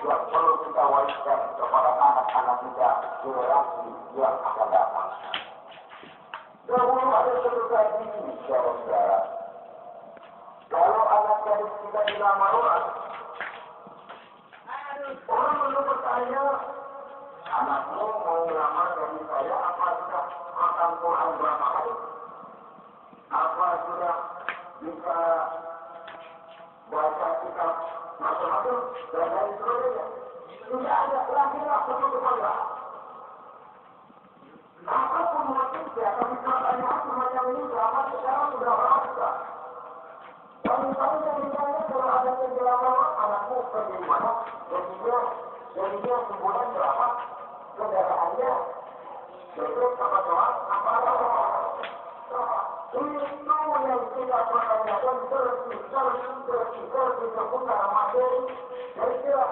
yang perlu kita wariskan kepada anak-anak kita generasi yang akan datang. Dahulu ada satu tradisi, saudara-saudara. Kalau anak gadis kita dilamar orang perlu bertanya, anakmu mau melamar dari saya, apa sudah makan Quran berapa kali? Apa sudah bisa baca kitab macam-macam dan lain sebagainya? Tidak ada lahirlah keputusan lah. Apapun motifnya, tapi pertanyaan semacam ini selama sekarang sudah berasa. Misalnya kalau ada yang dilamar anakmu pergi di mana, jadinya sebulan berapa, kendaraannya, besok apa doang, apa itu yang kita pertanyakan terus seputar materi, kira-kira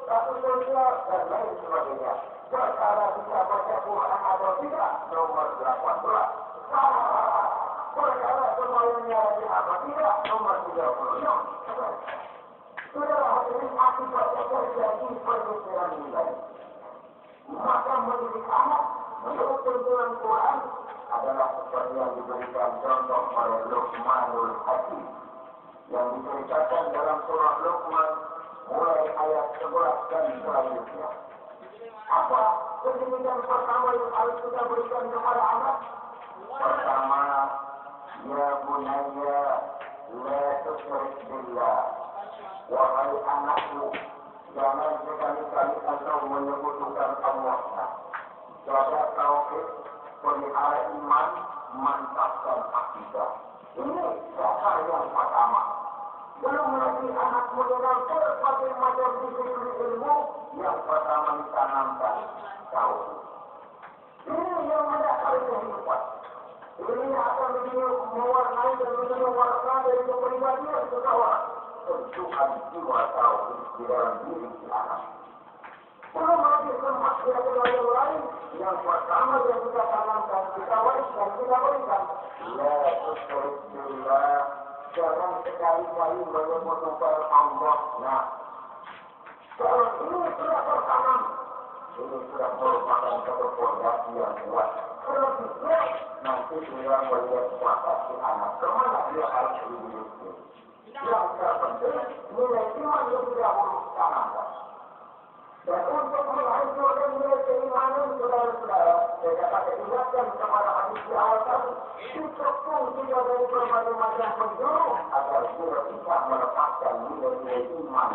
satu sosial dan lain sebagainya. Perkara bisa baca Quran atau tidak, nomor 18. Perkara semuanya lagi apa tidak, nomor 36. Sudah hadirin, akibatnya terjadi pergeseran nilai. Maka mendidik anak menurut tuntunan Quran adalah seperti yang diberikan contoh oleh Luqmanul Hakim yang diceritakan dalam surah Luqman mulai ayat 11 dan selanjutnya. Apa pendidikan pertama yang harus kita berikan kepada anak? Pertama, ya bunayya la tusyrik billah. Wahai anakku, jangan sekali-kali engkau menyekutukan Allah. Jaga tauhid, pelihara iman, mantapkan akidah. Ini dasar yang pertama. Belum lagi anak mengenal berbagai macam disiplin ilmu, yang pertama ditanamkan tauhid. Ini yang mendasari kehidupan. Ini akan mewarnai dan menyewarkan dari kepribadian seseorang. Tentukan jiwa tauhid di dalam diri si anak. Belum lagi sempat kira-kira yang lain. Yang pertama yang kita tanamkan, kita wariskan, kita berikan. La tusyrik billah. Jangan sekali-kali menyekutukan Allah. Nah, kalau ini sudah tertanam, ini sudah merupakan satu fondasi yang kuat. Selebihnya, nanti dia melihat bakat si anak. Kemana dia harus hidupnya? Yang terpenting, nilai iman lebih dahulu tanamkan. Dan untuk menghancurkan nilai keimanan, saudara-saudara, saya dapat ingatkan kepada hadis di awal tadi, dikepung juga dari berbagai macam penjuru agar dia bisa melepaskan nilai-nilai iman.